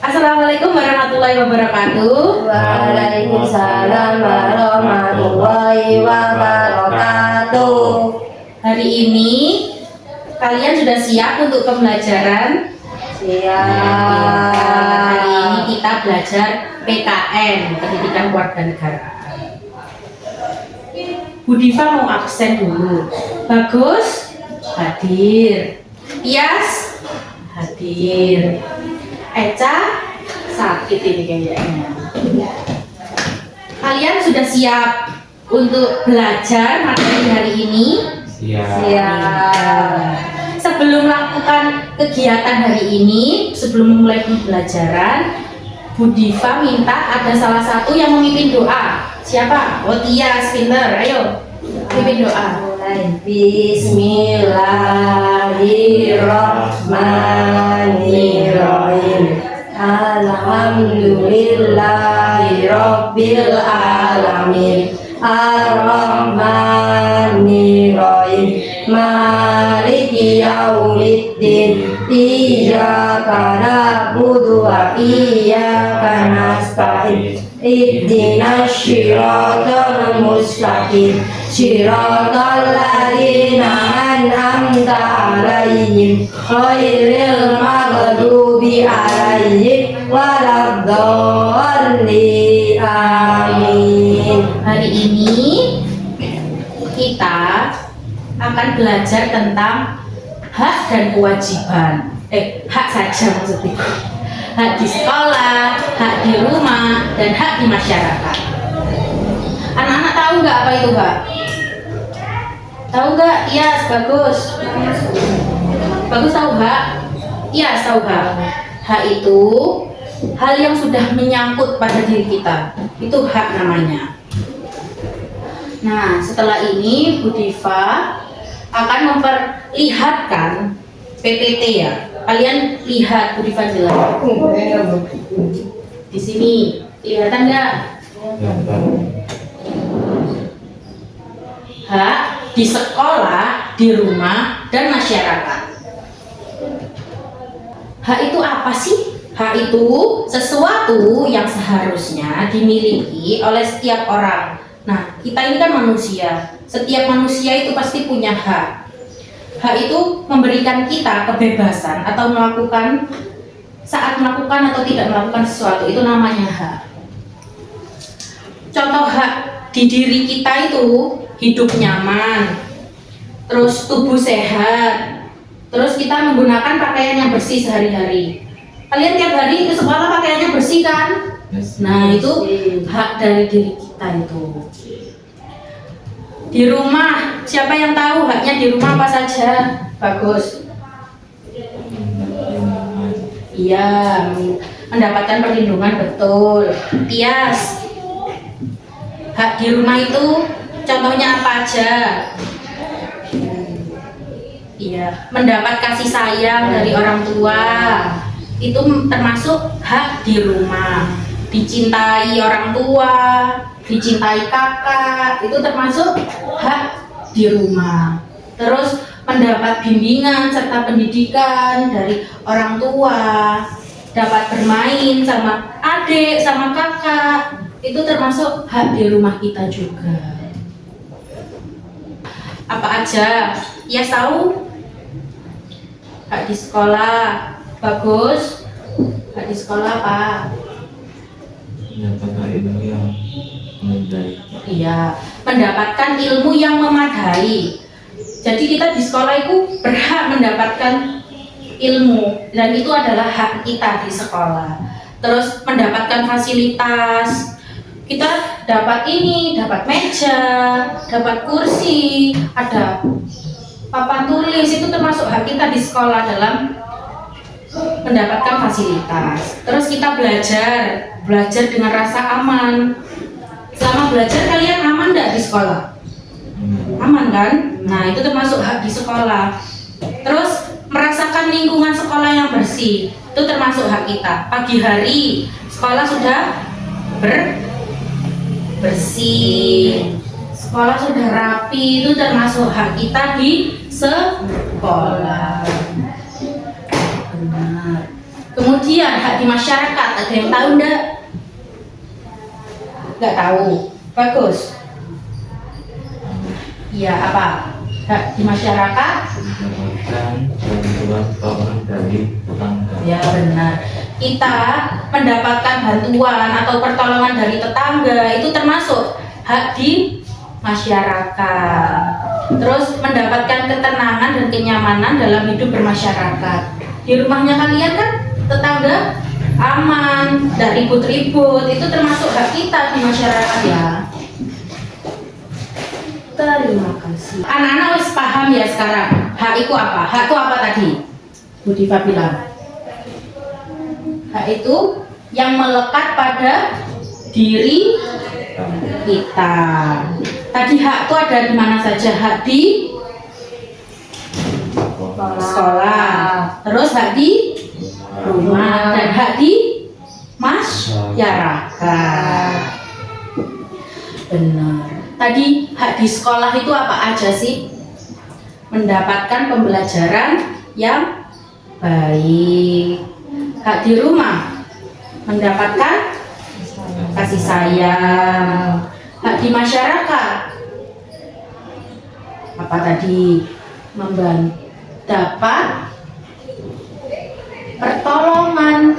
Assalamualaikum warahmatullahi wabarakatuh. Waalaikumsalam warahmatullahi wabarakatuh. Hari ini kalian sudah siap untuk pembelajaran? Siap. Hari ini kita belajar PKN, Pendidikan Kewarganegaraan. Bu Diva mau absen dulu. Bagus? Hadir. Tias? Hadir. Eca? Sakit ini kayaknya. Kalian sudah siap untuk belajar materi hari ini? Siap. Sebelum melakukan kegiatan hari ini, sebelum memulai pembelajaran, Bu Diva minta ada salah satu yang memimpin doa. Siapa? Oh, Tias, pinter. Ayo, pimpin doa. Bismillahirrahmanirrahim. Alhamdulillahirabbil alamin. Ar-Rahmanirrahim. Maliki yaumiddin. Iyyaka na'budu wa iyyaka nasta'in. Ihdinas siratal mustaqim. Siratal ladzina an'amta 'alaihim ghairil maghdubi 'alaihim waladdallin. Amin. Hari ini kita akan belajar tentang hak dan kewajiban. Hak saja maksudnya. Hak di sekolah, hak di rumah, dan hak di masyarakat. Anak-anak tahu nggak apa itu hak? Tahu nggak? Iya, bagus. Bagus tahu hak? Iya, tahu hak. Hak itu hal yang sudah menyangkut pada diri kita. Itu hak namanya. Nah, setelah ini Bu Diva akan memperlihatkan PPT ya. Kalian lihat Bu Diva jelas. Di sini kelihatan nggak? Hak di sekolah, di rumah, dan masyarakat. Hak itu apa sih? Hak itu sesuatu yang seharusnya dimiliki oleh setiap orang. Nah, kita ini kan manusia. Setiap manusia itu pasti punya hak. Hak itu memberikan kita kebebasan atau melakukan saat melakukan atau tidak melakukan sesuatu, itu namanya hak. Contoh hak di diri kita itu hidup nyaman, terus tubuh sehat, terus kita menggunakan pakaian yang bersih sehari-hari. Kalian tiap hari ke sekolah pakaiannya bersih kan? Nah, itu hak dari diri kita itu. Di rumah, siapa yang tahu haknya di rumah apa saja? Bagus. Iya, mendapatkan perlindungan, betul. Tias, hak di rumah itu contohnya apa aja? Iya, mendapat kasih sayang dari orang tua. Itu termasuk hak di rumah. Dicintai orang tua, dicintai kakak, itu termasuk hak di rumah. Terus mendapat bimbingan serta pendidikan dari orang tua, dapat bermain sama adik, sama kakak, itu termasuk hak di rumah kita juga. Apa aja? Ya tahu? Hak di sekolah, bagus. Hak di sekolah apa? Mendapatkan ilmu yang memadai. Iya, mendapatkan ilmu yang memadai. Jadi kita di sekolah itu berhak mendapatkan ilmu, dan itu adalah hak kita di sekolah. Terus mendapatkan fasilitas, kita dapat ini, dapat meja, dapat kursi, ada papan tulis, itu termasuk hak kita di sekolah dalam mendapatkan fasilitas. Terus kita belajar dengan rasa aman. Selama belajar kalian aman nggak di sekolah? Aman kan? Nah, itu termasuk hak di sekolah. Terus merasakan lingkungan sekolah yang bersih, itu termasuk hak kita. Pagi hari sekolah sudah bersih, sekolah sudah rapi, itu termasuk hak kita di sekolah. Benar. Kemudian hak di masyarakat, ada yang tahu enggak? Enggak tahu. Bagus. Iya, apa? Hak di masyarakat? Mendapatkan bantuan keuangan dari tetangga. Ya, benar. Kita mendapatkan bantuan atau pertolongan dari tetangga itu termasuk hak di masyarakat. Terus mendapatkan ketenangan dan kenyamanan dalam hidup bermasyarakat. Di rumahnya kalian kan tetangga aman, tidak ribut-ribut, itu termasuk hak kita di masyarakat ya. Terima kasih. Anak-anak wis paham ya sekarang. Hak itu apa? Hak itu apa tadi? Bu Diva bilang. Hak itu yang melekat pada diri kita. Tadi hak itu ada di mana saja? Hak di sekolah. Terus hak di rumah dan hak di masyarakat. Benar. Tadi hak di sekolah itu apa aja sih? Mendapatkan pembelajaran yang baik. Hak di rumah mendapatkan kasih sayang. Hak di masyarakat apa tadi? Dapat pertolongan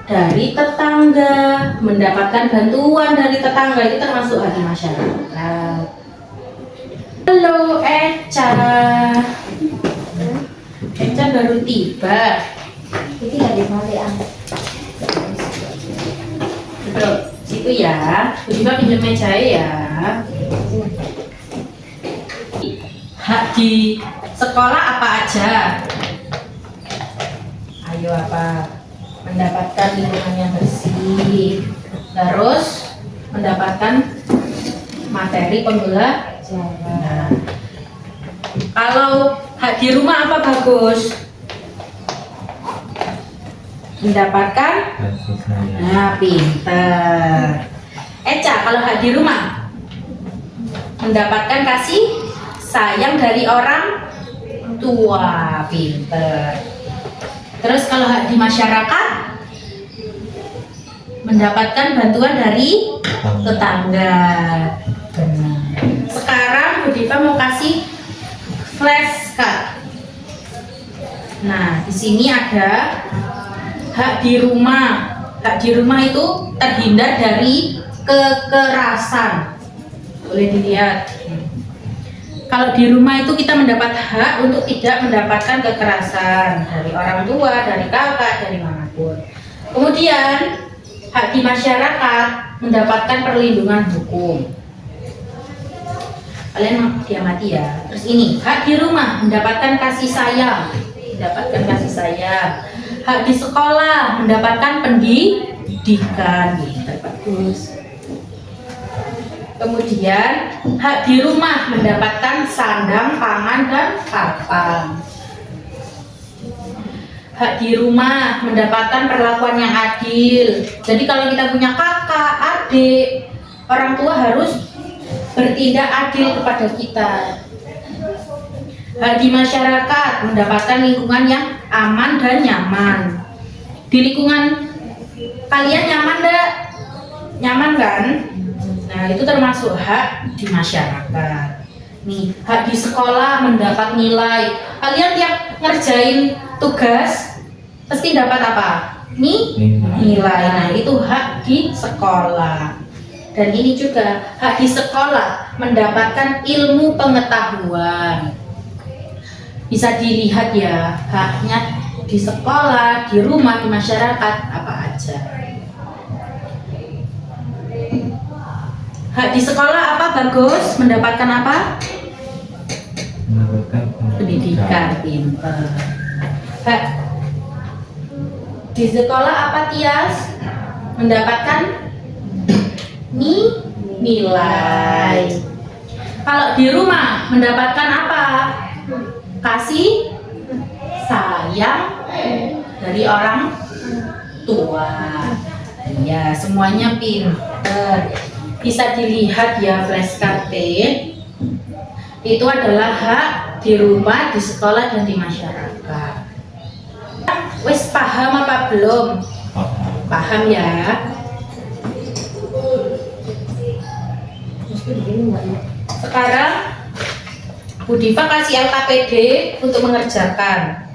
dari tetangga, mendapatkan bantuan dari tetangga, itu termasuk hak di masyarakat. Halo Eca. Eca baru tiba. Ini lagi balik Duduk situ ya. Coba pinjam meja ya. Hak di sekolah apa aja? Ayo apa? Mendapatkan lingkungan yang bersih, terus mendapatkan materi pembelajaran. Nah, kalau hak di rumah apa bagus? Mendapatkan Kasih sayang. Nah, pinter. Eca, kalau hak di rumah mendapatkan kasih sayang dari orang tua, pinter. Terus kalau hak di masyarakat mendapatkan bantuan dari tetangga. Benar. Sekarang Bu Diva mau kasih flashcard. Nah, di sini ada hak di rumah. Hak di rumah itu terhindar dari kekerasan. Boleh dilihat. Kalau di rumah itu kita mendapat hak untuk tidak mendapatkan kekerasan dari orang tua, dari kakak, dari manapun. Kemudian hak di masyarakat mendapatkan perlindungan hukum. Kalian diamati ya. Terus ini hak di rumah mendapatkan kasih sayang, mendapatkan kasih sayang. Hak di sekolah mendapatkan pendidikan. Bagus. Kemudian hak di rumah mendapatkan sandang, pangan, dan papan. Hak di rumah mendapatkan perlakuan yang adil. Jadi kalau kita punya kakak, adik, orang tua harus bertindak adil kepada kita. Hak di masyarakat mendapatkan lingkungan yang aman dan nyaman. Di lingkungan kalian nyaman enggak? Nyaman kan? Nah, itu termasuk hak di masyarakat. Nih, hak di sekolah mendapat nilai. Kalian tiap ngerjain tugas pasti dapat apa? Nilai. Nah, itu hak di sekolah. Dan ini juga hak di sekolah mendapatkan ilmu pengetahuan. Bisa dilihat ya, haknya di sekolah, di rumah, di masyarakat apa aja. Hak di sekolah apa bagus? Mendapatkan apa? Mendapatkan Pendidikan, pinter. Hak di sekolah apa Tias? Mendapatkan nilai. Kalau di rumah mendapatkan apa? Kasih sayang dari orang tua. Ya, semuanya pinter. Bisa dilihat ya flashcard itu adalah hak di rumah, di sekolah, dan di masyarakat. Wes paham apa belum? Paham. Paham ya? Terus begini enggak ya? Sekarang Bu Diva kasih LKPD untuk mengerjakan.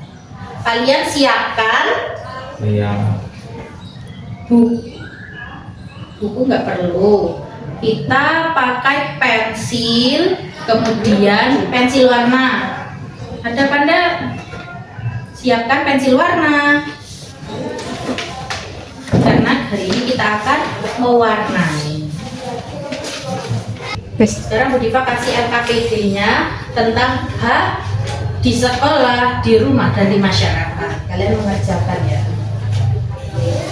Kalian siapkan Saya buku nggak perlu. Kita pakai pensil, kemudian pensil warna. Ada Panda? Siapkan pensil warna. Karena hari ini kita akan mewarnai. Sekarang Bu Diva kasih LKPD-nya tentang hak di sekolah, di rumah, dan di masyarakat. Kalian mengerjakan ya.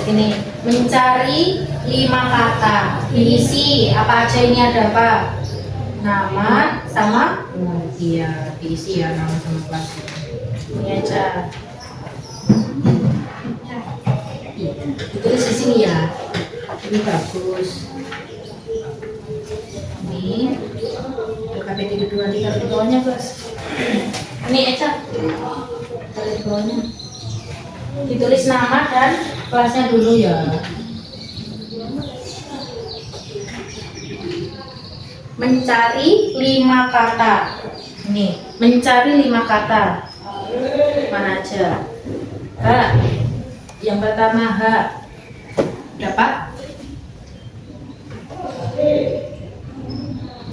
Ini mencari 5 kata. Diisi apa aja, ini ada apa? Nama sama iya, diisi ya nama sama kelas. Ini aja. Iya, ditulis di sini ya. Ini bagus. Ini LKPD kedua, ditaruh di bawahnya Bos. Ini Eca, taruh di bawahnya. Ditulis nama dan kelasnya dulu ya. Mencari 5 kata. Nih, mencari 5 kata. Mana aja? H. Yang pertama H. Dapat?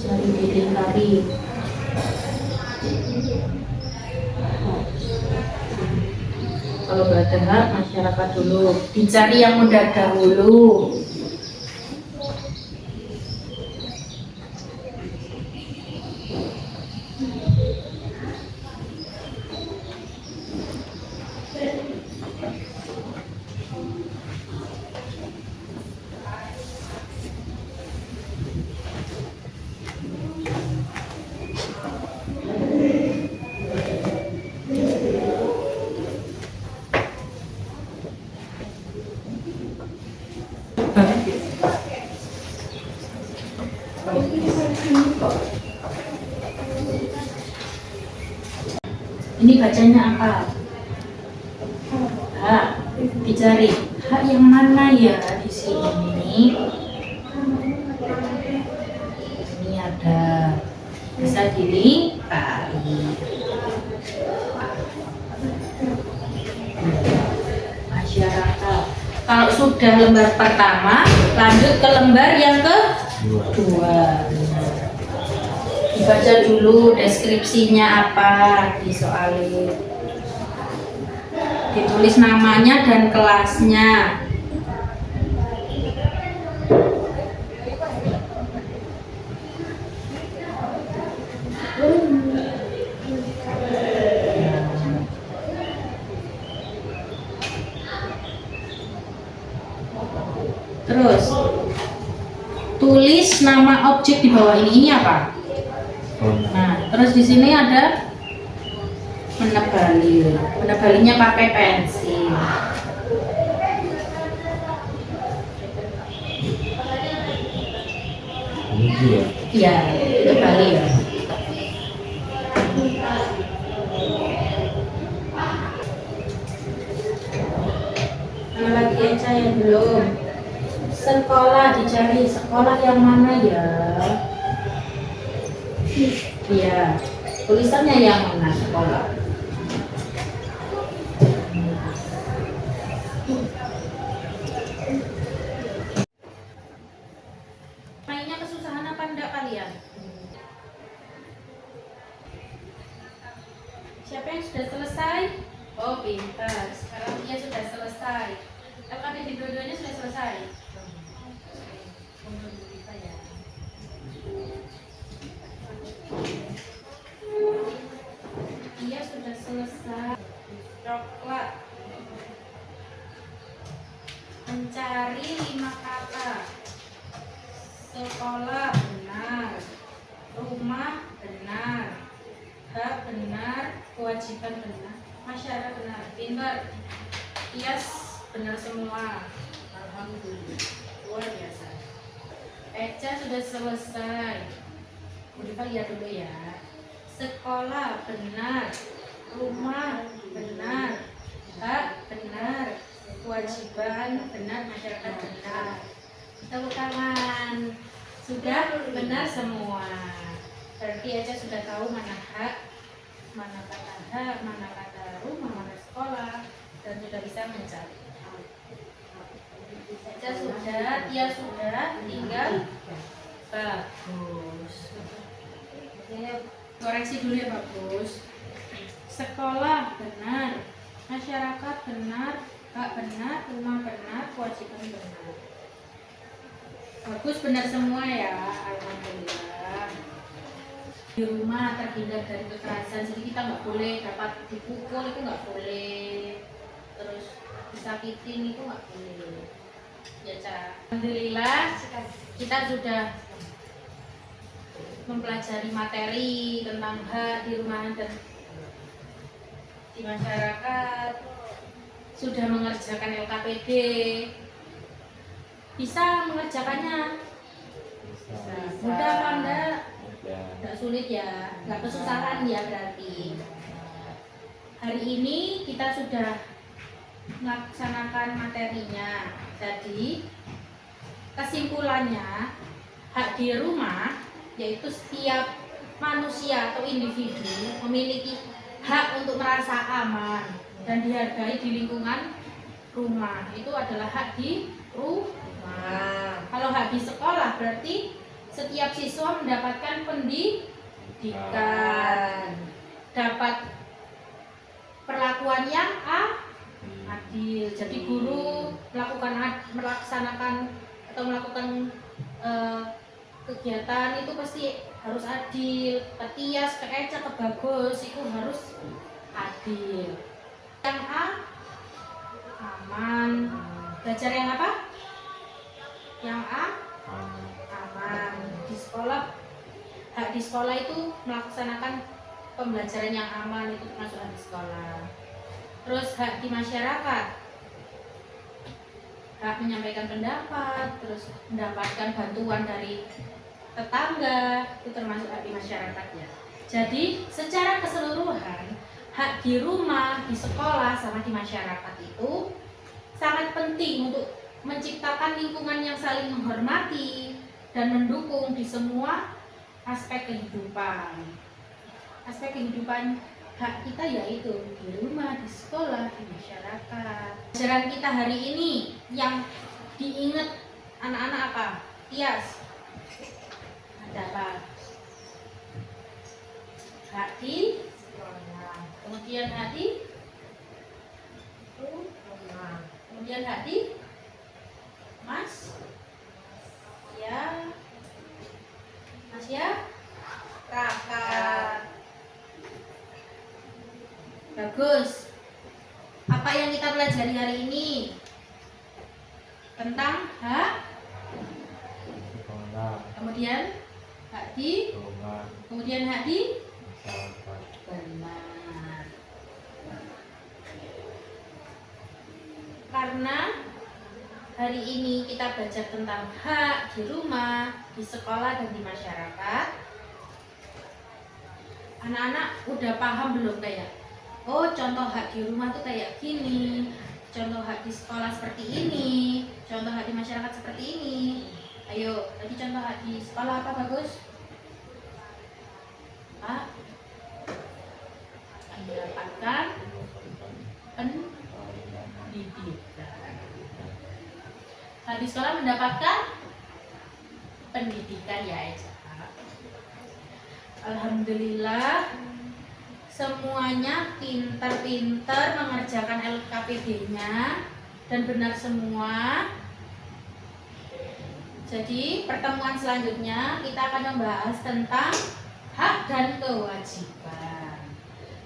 Cari dinding tadi. Kalau nggak ada hak, masyarakat dulu. Dicari yang mudah dahulu. Ini bacanya apa? Hak. Dicari hak yang mana ya di sini? Ini ada, bisa dilihat. Masyarakat. Kalau sudah lembar pertama, lanjut ke lembar yang kedua. Dibaca dulu deskripsinya apa, disoalin. Ditulis namanya dan kelasnya. Terus tulis nama objek di bawah ini. Ini apa? Nah, terus di sini ada menebalin. Menebalinnya pakai pensil. Ini ya. Iya, itu Bali ya. Mana lagi Eca yang belum? Sekolah, dicari sekolah yang mana ya? Iya, tulisannya yang mana sekolah? Mainnya kesusahan apa enggak kalian? Siapa yang sudah selesai? Oh pintar, sekarang dia sudah selesai. LKPD dua-duanya sudah selesai. Untuk kita ya. Dia sudah selesai. Coklat. Mencari 5 kata. Sekolah benar. Rumah benar. Hak benar. Kewajiban benar. Masyarakat benar. Pintar. Yes, benar semua. Alhamdulillah. Luar biasa. Eca sudah selesai. Kita lihat dulu ya. Sekolah benar, rumah benar, hak benar, kewajiban benar, masyarakat benar. Tepuk tangan. Sudah benar semua. Berarti aja sudah tahu mana hak, mana kata hak, mana kata rumah, mana sekolah, dan sudah bisa mencari. Aja sudah, dia sudah, tinggal bagus. Koreksi dulu ya bagus. Sekolah benar, masyarakat benar, hak benar, rumah benar, kewajiban benar. Bagus, benar semua ya, alhamdulillah. Di rumah terhindar dari kekerasan, jadi kita nggak boleh dapat dipukul, itu nggak boleh. Terus disakitin itu nggak boleh. Ya, Ca. Alhamdulillah kita sudah mempelajari materi tentang hak di rumah dan di masyarakat, sudah mengerjakan LKPD. Bisa mengerjakannya? Bisa. Mudah apa enggak? Ya. Enggak sulit ya, enggak kesusahan ya berarti. Hari ini kita sudah melaksanakan materinya. Jadi kesimpulannya, hak di rumah yaitu setiap manusia atau individu memiliki hak untuk merasa aman dan dihargai di lingkungan rumah. Itu adalah hak di rumah. Kalau hak di sekolah berarti setiap siswa mendapatkan pendidikan, dapat perlakuan yang adil. Jadi guru melaksanakan atau melakukan kegiatan itu pasti harus adil. Ke Tias, ke Eca, ke Bagus itu harus adil. Yang aman. Belajar yang apa? Yang aman. Di sekolah, hak di sekolah itu melaksanakan pembelajaran yang aman, itu termasuk hak di sekolah. Terus hak di masyarakat, hak menyampaikan pendapat, terus mendapatkan bantuan dari tetangga, itu termasuk hak di masyarakat ya. Jadi secara keseluruhan hak di rumah, di sekolah, sama di masyarakat itu sangat penting untuk menciptakan lingkungan yang saling menghormati dan mendukung di semua aspek kehidupan. Aspek kehidupan hak kita yaitu di rumah, di sekolah, di masyarakat. Pelajaran kita hari ini yang diingat anak-anak apa? Tias, ada apa? Hak di sekolah. Kemudian hak di rumah. Kemudian hak di Mas ya, Mas ya, kakak. Bagus. Apa yang kita pelajari hari ini tentang hak, Sekolah, kemudian hak di, rumah, kemudian hak di masyarakat. benar. Karena hari ini kita belajar tentang hak di rumah, di sekolah, dan di masyarakat. Anak-anak udah paham belum kayak, oh contoh hak di rumah tuh kayak gini, contoh hak di sekolah seperti ini, contoh hak di masyarakat seperti ini. Ayo, tadi contoh hak di sekolah apa Bagus? Pak, mendapatkan pendidikan. Hak di sekolah mendapatkan pendidikan ya Eca. Alhamdulillah semuanya pintar-pintar mengerjakan LKPD-nya dan benar semua. Jadi pertemuan selanjutnya kita akan membahas tentang hak dan kewajiban.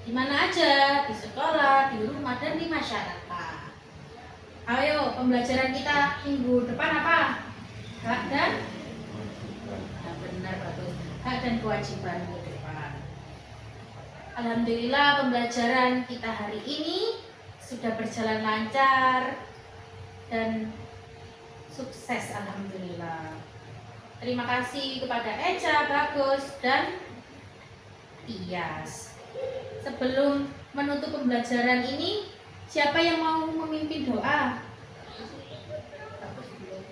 Di mana aja, di sekolah, di rumah, dan di masyarakat. Ayo, pembelajaran kita minggu depan apa? Hak dan benar bagus. Hak dan kewajiban minggu depan. Alhamdulillah pembelajaran kita hari ini sudah berjalan lancar dan sukses, alhamdulillah. Terima kasih kepada Eca, Bagus, dan Tias. Sebelum menutup pembelajaran ini, Siapa yang mau memimpin doa?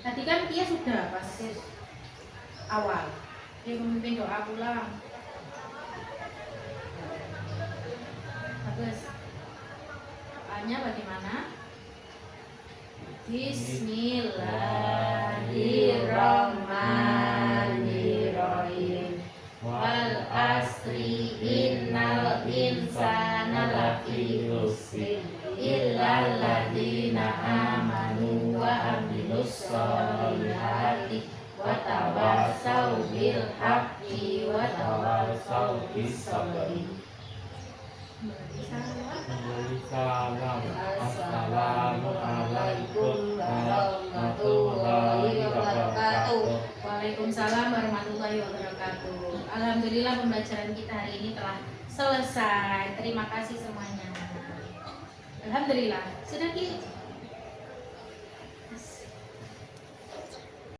Tadi kan Tia sudah pas awal. Dia memimpin doa pulang. Bagus. Doanya bagaimana? Bismillahirrahmanirrahim. Wal asri innal insana lafi khusr illal ladzina amanu wa amilus solihati wa tawassaw bil haqqi wa tawassaw bis sabri. Assalamualaikum warahmatullahi wabarakatuh. Waalaikumsalam warahmatullahi wabarakatuh. Alhamdulillah pembelajaran kita hari ini telah selesai. Terima kasih semuanya. Alhamdulillah. Sudah Ki?